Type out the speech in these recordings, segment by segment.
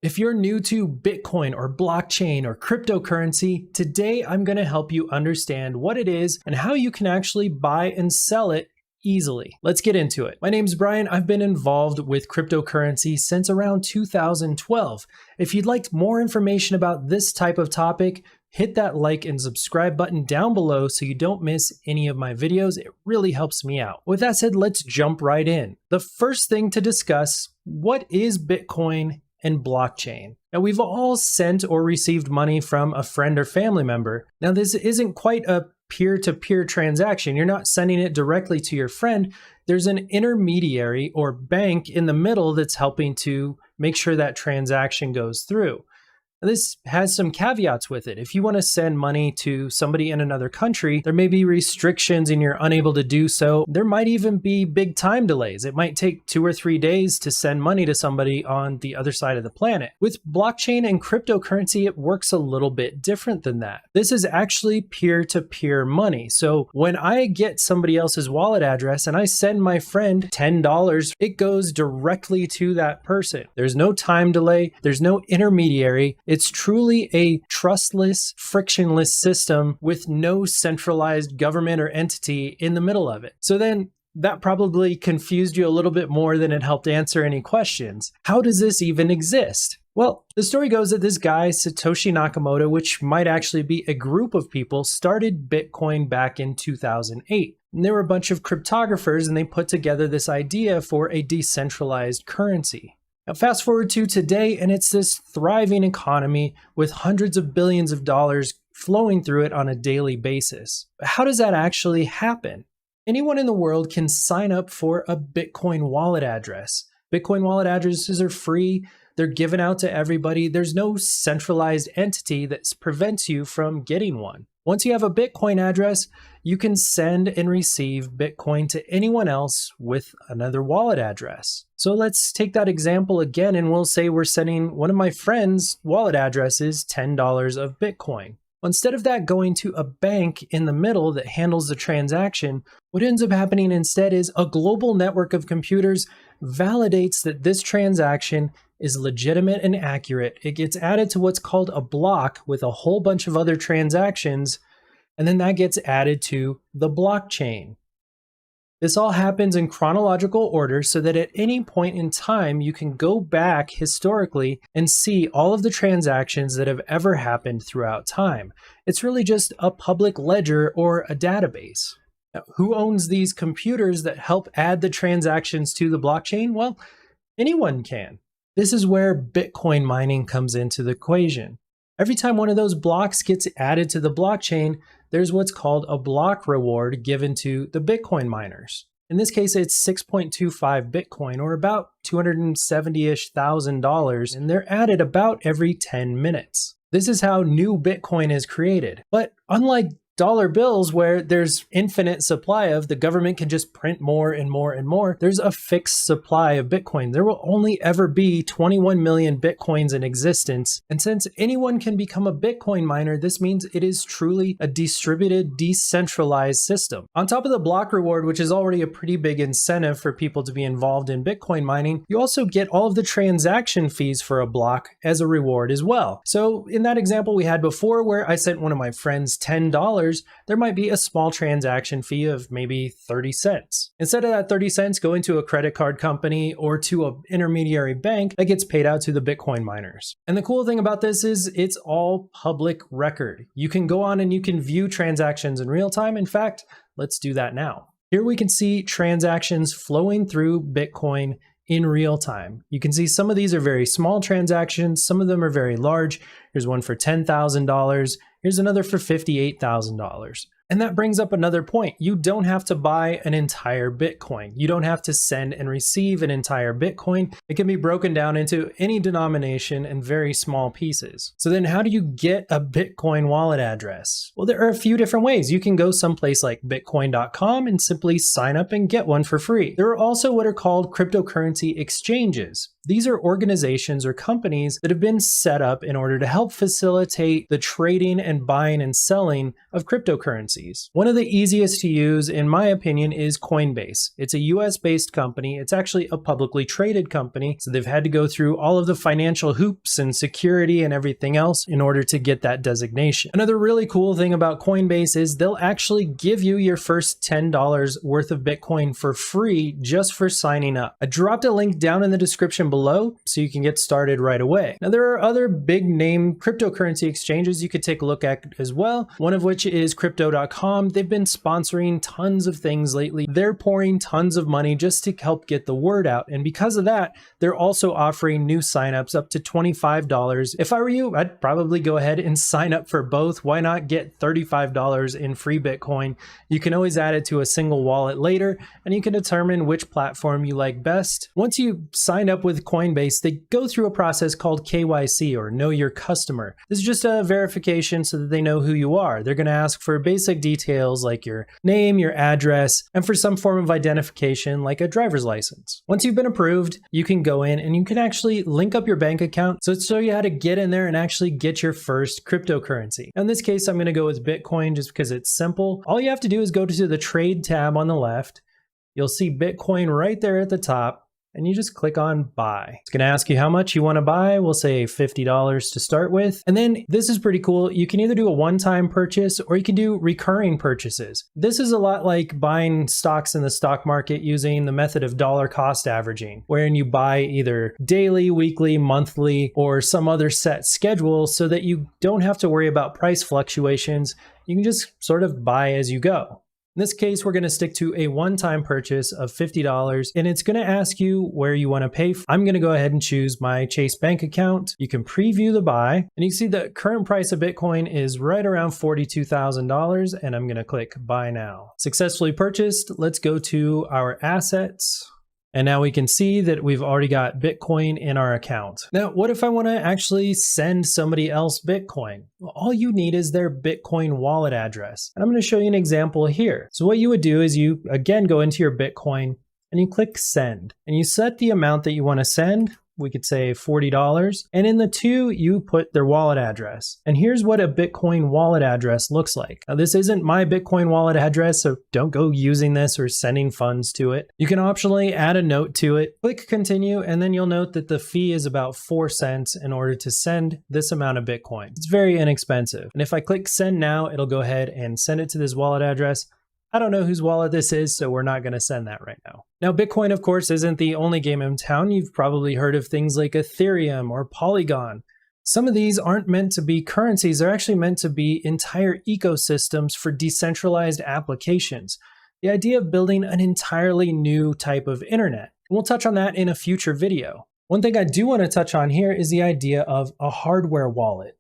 If you're new to Bitcoin or blockchain or cryptocurrency, today I'm going to help you understand what it is and how you can actually buy and sell it easily. Let's get into it. My name's Brian. I've been involved with cryptocurrency since around 2012. If you'd like more information about this type of topic, hit that like and subscribe button down below so you don't miss any of my videos. It really helps me out. With that said, let's jump right in. The first thing to discuss, what is Bitcoin and blockchain? Now, we've all sent or received money from a friend or family member. Now, this isn't quite a peer-to-peer transaction. You're not sending it directly to your friend. There's an intermediary or bank in the middle that's helping to make sure that transaction goes through. This has some caveats with it. If you want to send money to somebody in another country, there may be restrictions and you're unable to do so. There might even be big time delays. It might take 2 or 3 days to send money to somebody on the other side of the planet. With blockchain and cryptocurrency, it works a little bit different than that. This is actually peer-to-peer money. So when I get somebody else's wallet address and I send my friend $10, it goes directly to that person. There's no time delay. There's no intermediary. It's truly a trustless, frictionless system with no centralized government or entity in the middle of it. So then that probably confused you a little bit more than it helped answer any questions. How does this even exist? Well, the story goes that this guy, Satoshi Nakamoto, which might actually be a group of people, started Bitcoin back in 2008. And there were a bunch of cryptographers and they put together this idea for a decentralized currency. Now, fast forward to today, and it's this thriving economy with hundreds of billions of dollars flowing through it on a daily basis. But how does that actually happen? Anyone in the world can sign up for a Bitcoin wallet address. Bitcoin wallet addresses are free. They're given out to everybody. There's no centralized entity that prevents you from getting one. Once you have a Bitcoin address, you can send and receive Bitcoin to anyone else with another wallet address. So let's take that example again, and we'll say we're sending one of my friend's wallet addresses $10 of Bitcoin. Instead of that going to a bank in the middle that handles the transaction, what ends up happening instead is a global network of computers validates that this transaction is legitimate and accurate. It gets added to what's called a block with a whole bunch of other transactions, and then that gets added to the blockchain. This all happens in chronological order so that at any point in time, you can go back historically and see all of the transactions that have ever happened throughout time. It's really just a public ledger or a database. Now, who owns these computers that help add the transactions to the blockchain? Well, anyone can. This is where Bitcoin mining comes into the equation. Every time one of those blocks gets added to the blockchain, there's what's called a block reward given to the Bitcoin miners. In this case, it's 6.25 Bitcoin, or about $270-ish thousand, and they're added about every 10 minutes. This is how new Bitcoin is created. But unlike dollar bills where there's infinite supply of, the government can just print more and more and more, there's a fixed supply of Bitcoin. There will only ever be 21 million Bitcoins in existence. And since anyone can become a Bitcoin miner, this means it is truly a distributed, decentralized system. On top of the block reward, which is already a pretty big incentive for people to be involved in Bitcoin mining, you also get all of the transaction fees for a block as a reward as well. So in that example we had before where I sent one of my friends $10, there might be a small transaction fee of maybe 30 cents. Instead of that 30 cents going to a credit card company or to an intermediary bank, that gets paid out to the Bitcoin miners. And the cool thing about this is it's all public record. You can go on and you can view transactions in real time. In fact, let's do that now. Here we can see transactions flowing through Bitcoin in real time. You can see some of these are very small transactions, some of them are very large. Here's one for $10,000. Here's another for $58,000. And that brings up another point. You don't have to buy an entire Bitcoin. You don't have to send and receive an entire Bitcoin. It can be broken down into any denomination and very small pieces. So then how do you get a Bitcoin wallet address? Well, there are a few different ways. You can go someplace like bitcoin.com and simply sign up and get one for free. There are also what are called cryptocurrency exchanges. These are organizations or companies that have been set up in order to help facilitate the trading and buying and selling of cryptocurrencies. One of the easiest to use, in my opinion, is Coinbase. It's a US-based company. It's actually a publicly traded company, so they've had to go through all of the financial hoops and security and everything else in order to get that designation. Another really cool thing about Coinbase is they'll actually give you your first $10 worth of Bitcoin for free just for signing up. I dropped a link down in the description below so you can get started right away. Now, there are other big name cryptocurrency exchanges you could take a look at as well, one of which is crypto.com. They've been sponsoring tons of things lately. They're pouring tons of money just to help get the word out. And because of that, they're also offering new signups up to $25. If I were you, I'd probably go ahead and sign up for both. Why not get $35 in free Bitcoin? You can always add it to a single wallet later, and you can determine which platform you like best. Once you sign up with Coinbase, they go through a process called KYC, or Know Your Customer. This is just a verification so that they know who you are. They're going to ask for basic details like your name, your address, and for some form of identification like a driver's license. Once you've been approved, you can go in and you can actually link up your bank account. So it's show you how to get in there and actually get your first cryptocurrency. In this case, I'm going to go with Bitcoin just because it's simple. All you have to do is go to the trade tab on the left. You'll see Bitcoin right there at the top, and you just click on buy. It's going to ask you how much you want to buy. We'll say $50 to start with. And then this is pretty cool. You can either do a one-time purchase or you can do recurring purchases. This is a lot like buying stocks in the stock market using the method of dollar cost averaging, wherein you buy either daily, weekly, monthly, or some other set schedule so that you don't have to worry about price fluctuations. You can just sort of buy as you go. In this case, we're going to stick to a one-time purchase of $50, and it's going to ask you where you want to pay. I'm going to go ahead and choose my Chase bank account. You can preview the buy, and you can see the current price of Bitcoin is right around $42,000, and I'm going to click buy now. Successfully purchased. Let's go to our assets. And now we can see that we've already got Bitcoin in our account. Now, what if I want to actually send somebody else Bitcoin? Well, all you need is their Bitcoin wallet address. And I'm going to show you an example here. So what you would do is you, again, go into your Bitcoin and you click send. And you set the amount that you want to send. We could say $40. And in the to, you put their wallet address. And here's what a Bitcoin wallet address looks like. Now, this isn't my Bitcoin wallet address, so don't go using this or sending funds to it. You can optionally add a note to it. Click continue, and then you'll note that the fee is about 4 cents in order to send this amount of Bitcoin. It's very inexpensive. And if I click send now, it'll go ahead and send it to this wallet address. I don't know whose wallet this is, so we're not going to send that right now. Now, Bitcoin, of course, isn't the only game in town. You've probably heard of things like Ethereum or Polygon. Some of these aren't meant to be currencies. They're actually meant to be entire ecosystems for decentralized applications. The idea of building an entirely new type of internet. And we'll touch on that in a future video. One thing I do want to touch on here is the idea of a hardware wallet.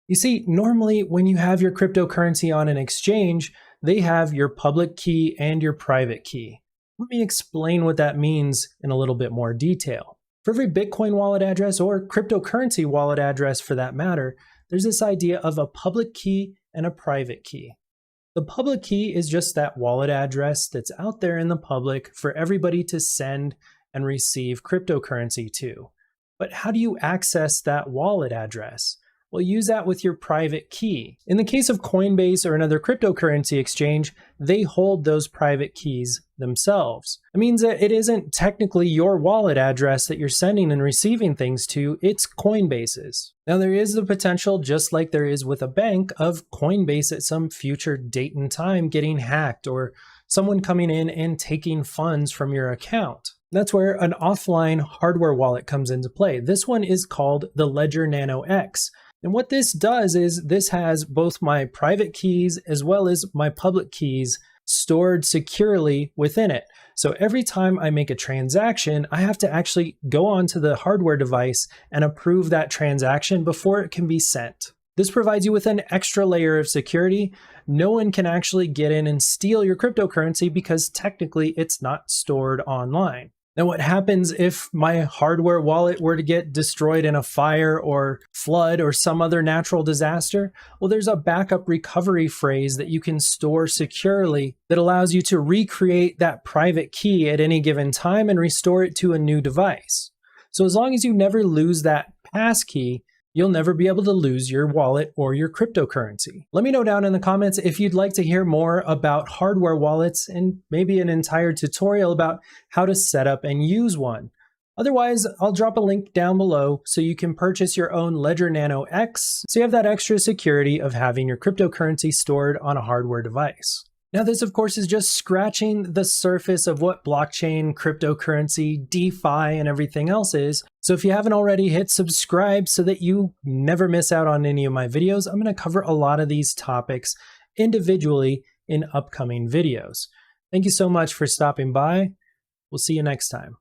You see, normally when you have your cryptocurrency on an exchange, they have your public key and your private key. Let me explain what that means in a little bit more detail. For every Bitcoin wallet address or cryptocurrency wallet address for that matter, there's this idea of a public key and a private key. The public key is just that wallet address that's out there in the public for everybody to send and receive cryptocurrency to. But how do you access that wallet address? Well, use that with your private key. In the case of Coinbase or another cryptocurrency exchange, they hold those private keys themselves. It means that it isn't technically your wallet address that you're sending and receiving things to, it's Coinbase's. Now, there is the potential, just like there is with a bank, of Coinbase at some future date and time getting hacked or someone coming in and taking funds from your account. That's where an offline hardware wallet comes into play. This one is called the Ledger Nano X. And what this does is this has both my private keys as well as my public keys stored securely within it. So every time I make a transaction, I have to actually go onto the hardware device and approve that transaction before it can be sent. This provides you with an extra layer of security. No one can actually get in and steal your cryptocurrency because technically it's not stored online. Now, what happens if my hardware wallet were to get destroyed in a fire or flood or some other natural disaster? Well, there's a backup recovery phrase that you can store securely that allows you to recreate that private key at any given time and restore it to a new device. So as long as you never lose that passkey, you'll never be able to lose your wallet or your cryptocurrency. Let me know down in the comments if you'd like to hear more about hardware wallets and maybe an entire tutorial about how to set up and use one. Otherwise, I'll drop a link down below so you can purchase your own Ledger Nano X so you have that extra security of having your cryptocurrency stored on a hardware device. Now, this, of course, is just scratching the surface of what blockchain, cryptocurrency, DeFi, and everything else is. So if you haven't already, hit subscribe so that you never miss out on any of my videos. I'm going to cover a lot of these topics individually in upcoming videos. Thank you so much for stopping by. We'll see you next time.